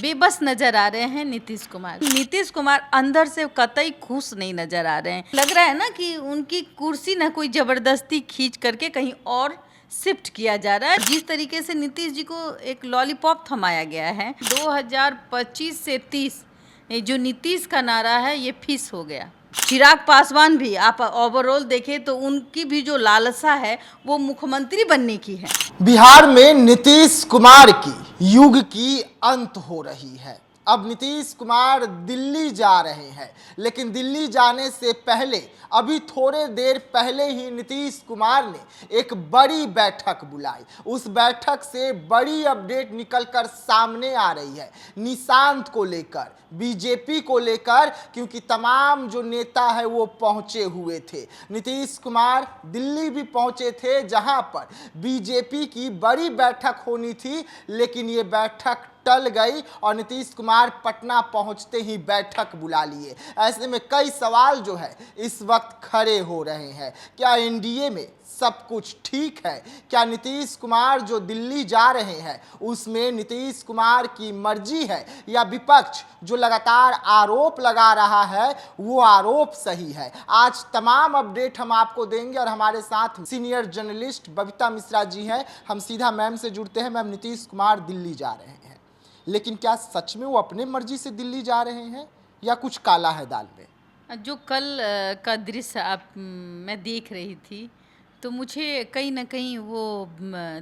बेबस नजर आ रहे हैं नीतीश कुमार। नीतीश कुमार अंदर से कतई खुश नहीं नजर आ रहे हैं। लग रहा है ना कि उनकी कुर्सी ना कोई जबरदस्ती खींच करके कहीं और शिफ्ट किया जा रहा है। जिस तरीके से नीतीश जी को एक लॉलीपॉप थमाया गया है 2025 से 30, ये जो नीतीश का नारा है ये फिस हो गया। चिराग पासवान भी आप ओवरऑल देखें तो उनकी भी जो लालसा है वो मुख्यमंत्री बनने की है। बिहार में नीतीश कुमार की युग की अंत हो रही है। अब नीतीश कुमार दिल्ली जा रहे हैं, लेकिन दिल्ली जाने से पहले अभी थोड़े देर पहले ही नीतीश कुमार ने एक बड़ी बैठक बुलाई। उस बैठक से बड़ी अपडेट निकलकर सामने आ रही है निशांत को लेकर, बीजेपी को लेकर, क्योंकि तमाम जो नेता है वो पहुंचे हुए थे। नीतीश कुमार दिल्ली भी पहुंचे थे जहां पर बीजेपी की बड़ी बैठक होनी थी, लेकिन ये बैठक टल गई और नीतीश कुमार पटना पहुंचते ही बैठक बुला लिए। ऐसे में कई सवाल जो है इस वक्त खड़े हो रहे हैं। क्या एनडीए में सब कुछ ठीक है? क्या नीतीश कुमार जो दिल्ली जा रहे हैं उसमें नीतीश कुमार की मर्जी है, या विपक्ष जो लगातार आरोप लगा रहा है वो आरोप सही है? आज तमाम अपडेट हम आपको देंगे और हमारे साथ सीनियर जर्नलिस्ट बबीता मिश्रा जी हैं। हम सीधा मैम से जुड़ते हैं। मैम, नीतीश कुमार दिल्ली जा रहे हैं, लेकिन क्या सच में वो अपने मर्जी से दिल्ली जा रहे हैं या कुछ काला है दाल में? जो कल का दृश्य मैं देख रही थी तो मुझे कहीं ना कहीं वो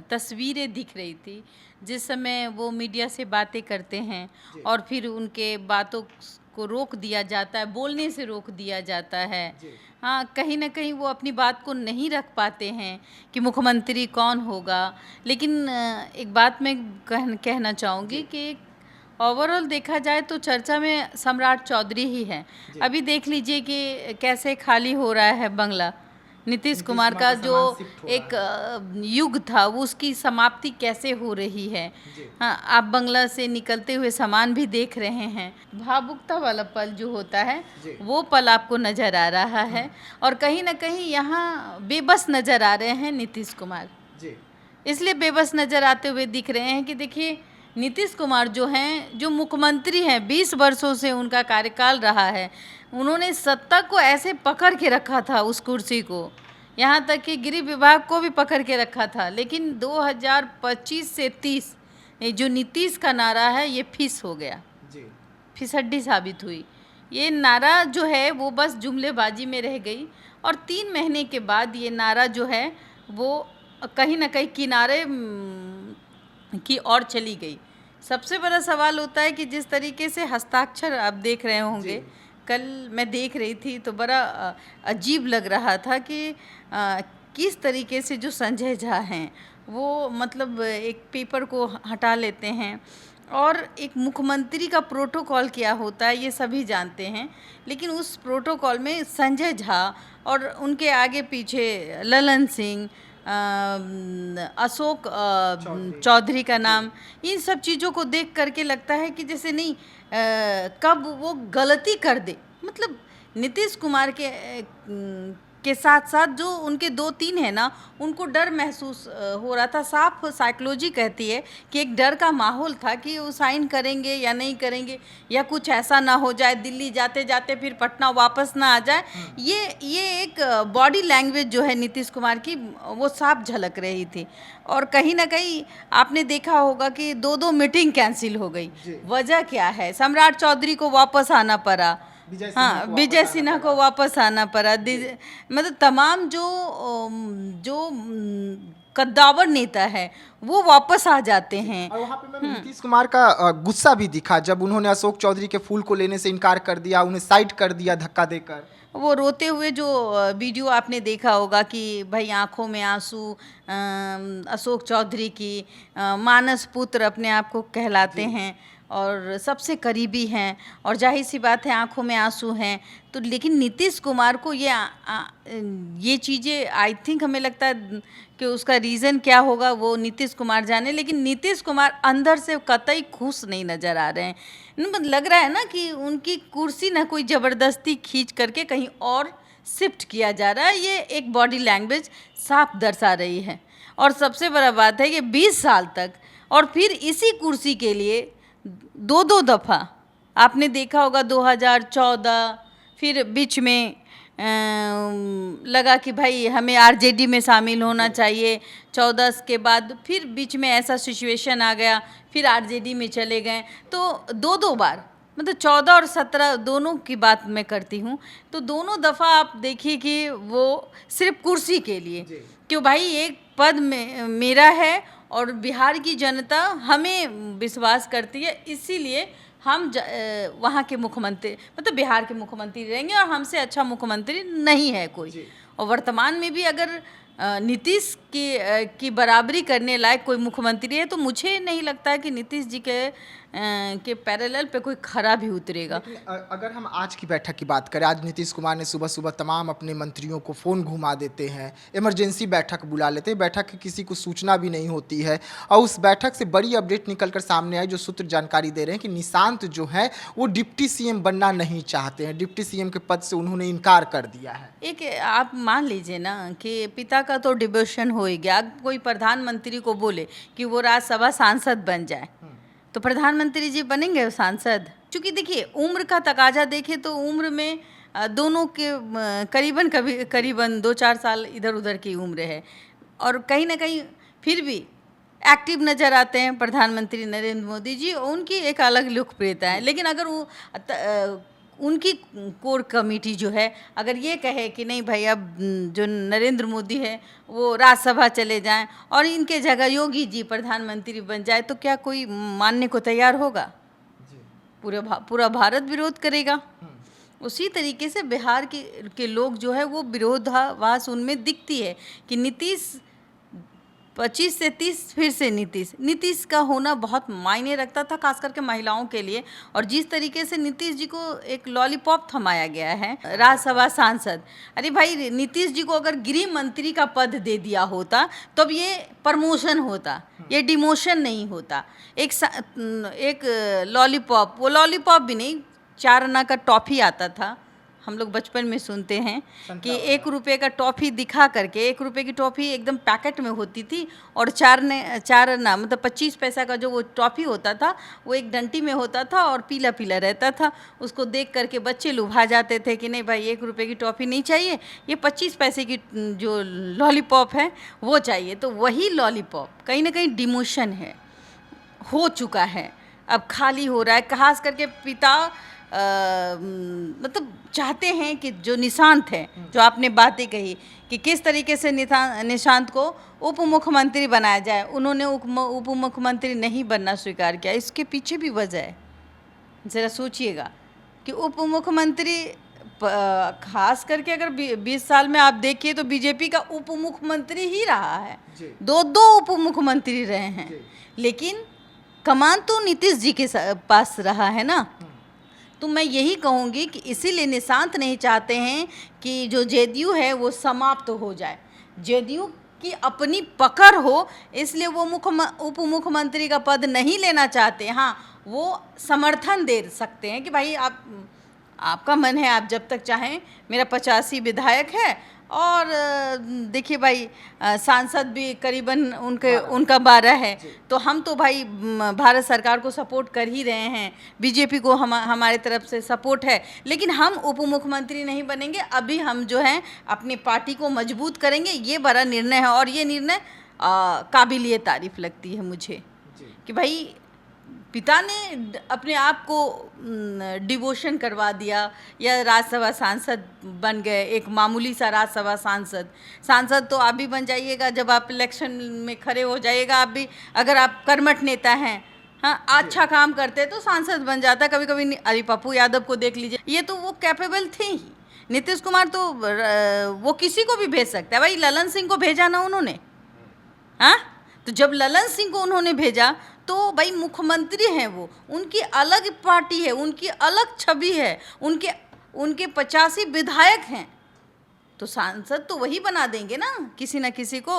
तस्वीरें दिख रही थी जिस समय वो मीडिया से बातें करते हैं और फिर उनके बातों को रोक दिया जाता है, बोलने से रोक दिया जाता है। हाँ, कहीं ना कहीं वो अपनी बात को नहीं रख पाते हैं कि मुख्यमंत्री कौन होगा। लेकिन एक बात मैं कहना चाहूँगी कि ओवरऑल देखा जाए तो चर्चा में सम्राट चौधरी ही है। अभी देख लीजिए कि कैसे खाली हो रहा है बंगला। नीतीश कुमार का जो एक युग था वो उसकी समाप्ति कैसे हो रही है। हाँ, आप बंगला से निकलते हुए सामान भी देख रहे हैं। भावुकता वाला पल जो होता है वो पल आपको नज़र आ रहा है और कहीं ना कहीं यहाँ बेबस नज़र आ रहे हैं नीतीश कुमार। इसलिए बेबस नज़र आते हुए दिख रहे हैं कि देखिए नीतीश कुमार जो हैं, जो मुख्यमंत्री हैं, 20 वर्षों से उनका कार्यकाल रहा है। उन्होंने सत्ता को ऐसे पकड़ के रखा था, उस कुर्सी को, यहाँ तक कि गृह विभाग को भी पकड़ के रखा था। लेकिन 2025 से 30, ये जो नीतीश का नारा है ये फिस हो गया, फिसड्डी साबित हुई। ये नारा जो है वो बस जुमलेबाजी में रह गई और 3 महीने के बाद ये नारा जो है वो कहीं ना कहीं किनारे की ओर चली गई। सबसे बड़ा सवाल होता है कि जिस तरीके से हस्ताक्षर आप देख रहे होंगे, कल मैं देख रही थी तो बड़ा अजीब लग रहा था कि किस तरीके से जो संजय झा हैं वो मतलब एक पेपर को हटा लेते हैं और एक मुख्यमंत्री का प्रोटोकॉल क्या होता है ये सभी जानते हैं। लेकिन उस प्रोटोकॉल में संजय झा और उनके आगे पीछे ललन सिंह, अशोक चौधरी का नाम, इन सब चीज़ों को देख करके लगता है कि जैसे नहीं कब वो गलती कर दे। मतलब नीतीश कुमार के साथ साथ जो उनके 2-3 हैं ना, उनको डर महसूस हो रहा था। साफ साइकोलॉजी कहती है कि एक डर का माहौल था कि वो साइन करेंगे या नहीं करेंगे, या कुछ ऐसा ना हो जाए दिल्ली जाते जाते फिर पटना वापस ना आ जाए। ये एक बॉडी लैंग्वेज जो है नीतीश कुमार की वो साफ झलक रही थी। और कहीं ना कहीं आपने देखा होगा कि 2-2 मीटिंग कैंसिल हो गई। वजह क्या है? सम्राट चौधरी को वापस आना पड़ा, हाँ, विजय सिन्हा को वापस आना पड़ा। मतलब तमाम जो कद्दावर नेता है वो वापस आ जाते हैं। और वहाँ पे नीतीश कुमार का गुस्सा भी दिखा जब उन्होंने अशोक चौधरी के फूल को लेने से इनकार कर दिया, उन्हें साइड कर दिया धक्का देकर। वो रोते हुए जो वीडियो आपने देखा होगा कि भाई आंखों में आंसू, अशोक चौधरी की मानस पुत्र अपने आप को कहलाते हैं और सबसे करीबी हैं और जाहिर सी बात है आंखों में आंसू हैं। तो लेकिन नीतीश कुमार को ये चीज़ें आई थिंक हमें लगता है कि उसका रीज़न क्या होगा वो नीतीश कुमार जाने। लेकिन नीतीश कुमार अंदर से कतई खुश नहीं नज़र आ रहे हैं। लग रहा है ना कि उनकी कुर्सी ना कोई ज़बरदस्ती खींच करके कहीं और शिफ्ट किया जा रहा है। ये एक बॉडी लैंग्वेज साफ दर्शा रही है। और सबसे बड़ा बात है कि 20 साल तक और फिर इसी कुर्सी के लिए दो दो दफ़ा आपने देखा होगा, 2014, फिर बीच में लगा कि भाई हमें आरजेडी में शामिल होना चाहिए, 14 के बाद फिर बीच में ऐसा सिचुएशन आ गया, फिर आरजेडी में चले गए। तो दो दो बार, मतलब 14 और 17 दोनों की बात मैं करती हूँ, तो दोनों दफ़ा आप देखिए कि वो सिर्फ कुर्सी के लिए, क्यों भाई एक पद में मेरा है और बिहार की जनता हमें विश्वास करती है, इसीलिए हम वहाँ के मुख्यमंत्री, मतलब बिहार के मुख्यमंत्री रहेंगे और हमसे अच्छा मुख्यमंत्री नहीं है कोई। और वर्तमान में भी अगर नीतीश की बराबरी करने लायक कोई मुख्यमंत्री है तो मुझे नहीं लगता है कि नीतीश जी के पैरेलल पे कोई खरा भी उतरेगा। अगर हम आज की बैठक की बात करें, आज नीतीश कुमार ने सुबह सुबह तमाम अपने मंत्रियों को फ़ोन घुमा देते हैं, इमरजेंसी बैठक बुला लेते हैं, बैठक की किसी को सूचना भी नहीं होती है, और उस बैठक से बड़ी अपडेट निकलकर सामने आई, जो सूत्र जानकारी दे रहे हैं कि निशांत जो है वो डिप्टी सीएम बनना नहीं चाहते हैं, डिप्टी सीएम के पद से उन्होंने इनकार कर दिया है। एक आप मान लीजिए ना कि पिता का तो डिवोशन हो ही गया, कोई प्रधानमंत्री को बोले कि वो राज्यसभा सांसद बन जाए तो प्रधानमंत्री जी बनेंगे सांसद? क्योंकि देखिए उम्र का तकाजा देखें तो उम्र में दोनों के करीबन 2-4 साल इधर उधर की उम्र है, और कहीं ना कहीं फिर भी एक्टिव नज़र आते हैं प्रधानमंत्री नरेंद्र मोदी जी, उनकी एक अलग लोकप्रियता है। लेकिन अगर वो उनकी कोर कमेटी जो है अगर ये कहे कि नहीं भाई अब जो नरेंद्र मोदी है वो राज्यसभा चले जाएं और इनके जगह योगी जी प्रधानमंत्री बन जाए, तो क्या कोई मानने को तैयार होगा? पूरा भारत विरोध करेगा। उसी तरीके से बिहार के लोग जो है वो विरोधाभास उनमें दिखती है कि नीतीश 25 से 30 फिर से नीतीश का होना बहुत मायने रखता था, खास करके महिलाओं के लिए। और जिस तरीके से नीतीश जी को एक लॉलीपॉप थमाया गया है राज्यसभा सांसद, अरे भाई नीतीश जी को अगर गृह मंत्री का पद दे दिया होता तब ये प्रमोशन होता, ये डिमोशन नहीं होता। एक लॉलीपॉप, वो लॉलीपॉप भी नहीं, 4 आना का टॉफ़ी आता था, हम लोग बचपन में सुनते हैं कि 1 रुपये का टॉफ़ी दिखा करके, 1 रुपये की टॉफ़ी एकदम पैकेट में होती थी, और 4 आना मतलब 25 पैसा का जो वो टॉफ़ी होता था वो एक डंटी में होता था और पीला पीला रहता था। उसको देख करके बच्चे लुभा जाते थे कि नहीं भाई 1 रुपये की टॉफ़ी नहीं चाहिए, ये 25 पैसे की जो लॉलीपॉप है वो चाहिए। तो वही लॉलीपॉप कहीं ना कहीं डिमोशन हो चुका है, अब खाली हो रहा है। खास करके पिता मतलब चाहते हैं कि जो निशांत है, जो आपने बातें कही कि किस तरीके से निशांत को उप मुख्यमंत्री बनाया जाए, उन्होंने उप मुख्यमंत्री नहीं बनना स्वीकार किया। इसके पीछे भी वजह है, ज़रा सोचिएगा कि उप मुख्यमंत्री खास करके अगर 20 साल में आप देखिए तो बीजेपी का उप मुख्यमंत्री ही रहा है, 2 उप मुख्यमंत्री रहे हैं, लेकिन कमान तो नीतीश जी के पास रहा है ना। तो मैं यही कहूँगी कि इसीलिए निशांत नहीं चाहते हैं कि जो जेडीयू है वो समाप्त हो जाए, जेडीयू की अपनी पकड़ हो, इसलिए वो उप मुख्यमंत्री का पद नहीं लेना चाहते। हाँ, वो समर्थन दे सकते हैं कि भाई आपका मन है, आप जब तक चाहें, मेरा 85 विधायक है, और देखिए भाई सांसद भी करीबन उनका 12 है, तो हम तो भाई भारत सरकार को सपोर्ट कर ही रहे हैं, बीजेपी को हमारे तरफ से सपोर्ट है, लेकिन हम उप मुख्यमंत्री नहीं बनेंगे, अभी हम जो हैं अपनी पार्टी को मजबूत करेंगे। ये बड़ा निर्णय है, और ये निर्णय काबिलिए तारीफ लगती है मुझे कि भाई पिता ने अपने आप को डिवोशन करवा दिया, या राज्यसभा सांसद बन गए, एक मामूली सा राज्यसभा सांसद तो आप भी बन जाइएगा जब आप इलेक्शन में खड़े हो जाइएगा। आप भी अगर आप कर्मठ नेता हैं, हाँ अच्छा काम करते हैं तो सांसद बन जाता है। कभी कभी अरे पप्पू यादव को देख लीजिए, ये तो वो कैपेबल थे ही। नीतीश कुमार तो वो किसी को भी भेज सकता है, भाई ललन सिंह को भेजा ना उन्होंने, हाँ, तो जब ललन सिंह को उन्होंने भेजा तो भाई मुख्यमंत्री हैं वो, उनकी अलग पार्टी है, उनकी अलग छवि है, उनके 85 विधायक हैं, तो सांसद तो वही बना देंगे ना किसी को,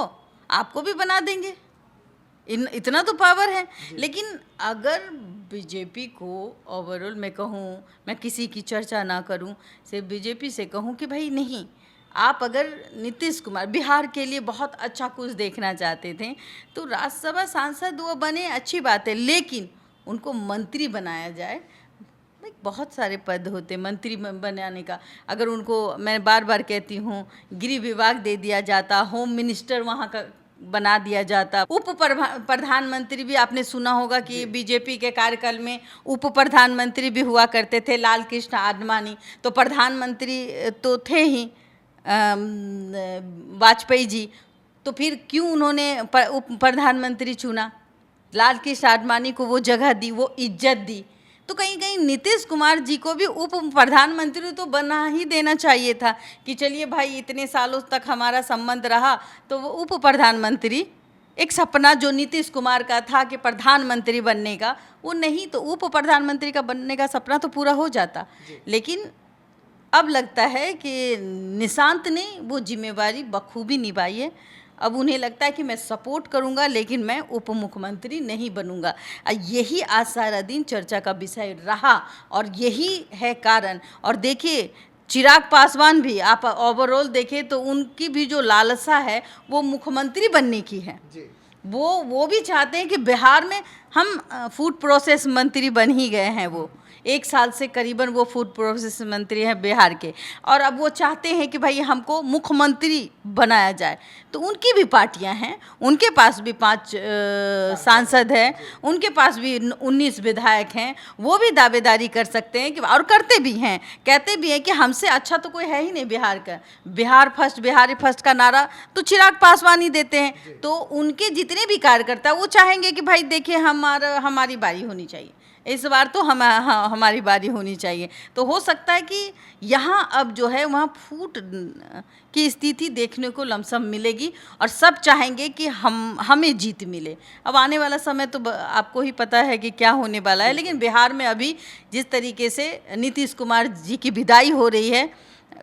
आपको भी बना देंगे, इतना तो पावर है। लेकिन अगर बीजेपी को ओवरऑल मैं कहूँ, मैं किसी की चर्चा ना करूँ, सिर्फ बीजेपी से कहूँ कि भाई नहीं, आप अगर नीतीश कुमार बिहार के लिए बहुत अच्छा कुछ देखना चाहते थे तो राज्यसभा सांसद वो बने, अच्छी बात है, लेकिन उनको मंत्री बनाया जाए। भाई बहुत सारे पद होते मंत्री बनाने का, अगर उनको, मैं बार बार कहती हूँ, गृह विभाग दे दिया जाता, होम मिनिस्टर वहाँ का बना दिया जाता, उप प्रधानमंत्री भी आपने सुना होगा कि बीजेपी के कार्यकाल में उप प्रधानमंत्री भी हुआ करते थे, लाल कृष्ण आडवाणी, तो प्रधानमंत्री तो थे ही वाजपेयी जी, तो फिर क्यों उन्होंने उप प्रधानमंत्री चुना? लाल कृष्ण आडवाणी को वो जगह दी, वो इज्जत दी, तो कहीं कहीं नीतीश कुमार जी को भी उप प्रधानमंत्री तो बना ही देना चाहिए था कि चलिए भाई इतने सालों तक हमारा संबंध रहा, तो वो उप प्रधानमंत्री, एक सपना जो नीतीश कुमार का था कि प्रधानमंत्री बनने का, वो नहीं, तो उप प्रधानमंत्री का बनने का सपना तो पूरा हो जाता। लेकिन अब लगता है कि निशांत ने वो जिम्मेवारी बखूबी निभाई है। अब उन्हें लगता है कि मैं सपोर्ट करूंगा लेकिन मैं उप मुख्यमंत्री नहीं बनूंगा। यही आज सारा दिन चर्चा का विषय रहा और यही है कारण। और देखिए चिराग पासवान भी, आप ओवरऑल देखें तो उनकी भी जो लालसा है वो मुख्यमंत्री बनने की है। वो भी चाहते हैं कि बिहार में हम फूड प्रोसेस मंत्री बन ही गए हैं, वो 1 साल से करीबन वो फूड प्रोसेस मंत्री हैं बिहार के, और अब वो चाहते हैं कि भाई हमको मुख्यमंत्री बनाया जाए। तो उनकी भी पार्टियां हैं, उनके पास भी 5 सांसद हैं, उनके पास भी 19 विधायक हैं, वो भी दावेदारी कर सकते हैं कि, और करते भी हैं, कहते भी हैं कि हमसे अच्छा तो कोई है ही नहीं बिहार का। बिहार फर्स्ट, बिहारी फर्स्ट का नारा तो चिराग पासवान ही देते हैं। तो उनके जितने भी कार्यकर्ता वो चाहेंगे कि भाई देखिए हमारी बारी होनी चाहिए, इस बार तो हमारी बारी होनी चाहिए। तो हो सकता है कि यहाँ अब जो है वहाँ फूट की स्थिति देखने को लमसम मिलेगी और सब चाहेंगे कि हमें जीत मिले। अब आने वाला समय तो आपको ही पता है कि क्या होने वाला है, लेकिन बिहार में अभी जिस तरीके से नीतीश कुमार जी की विदाई हो रही है,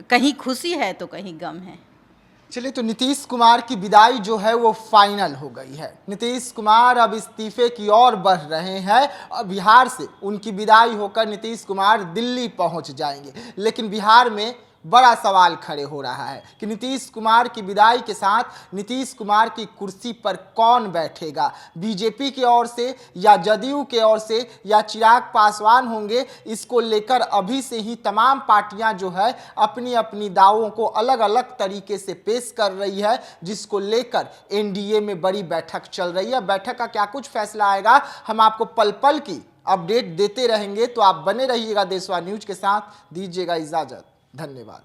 कहीं खुशी है तो कहीं गम है। चलिए, तो नीतीश कुमार की विदाई जो है वो फाइनल हो गई है। नीतीश कुमार अब इस्तीफे की ओर बढ़ रहे हैं और बिहार से उनकी विदाई होकर नीतीश कुमार दिल्ली पहुंच जाएंगे। लेकिन बिहार में बड़ा सवाल खड़े हो रहा है कि नीतीश कुमार की विदाई के साथ नीतीश कुमार की कुर्सी पर कौन बैठेगा, बीजेपी की ओर से या जदयू के ओर से या चिराग पासवान होंगे। इसको लेकर अभी से ही तमाम पार्टियां जो है अपनी अपनी दावों को अलग अलग तरीके से पेश कर रही है, जिसको लेकर एनडीए में बड़ी बैठक चल रही है। बैठक का क्या कुछ फैसला आएगा, हम आपको पल पल की अपडेट देते रहेंगे। तो आप बने रहिएगा देशवा न्यूज के साथ। दीजिएगा इजाजत, धन्यवाद।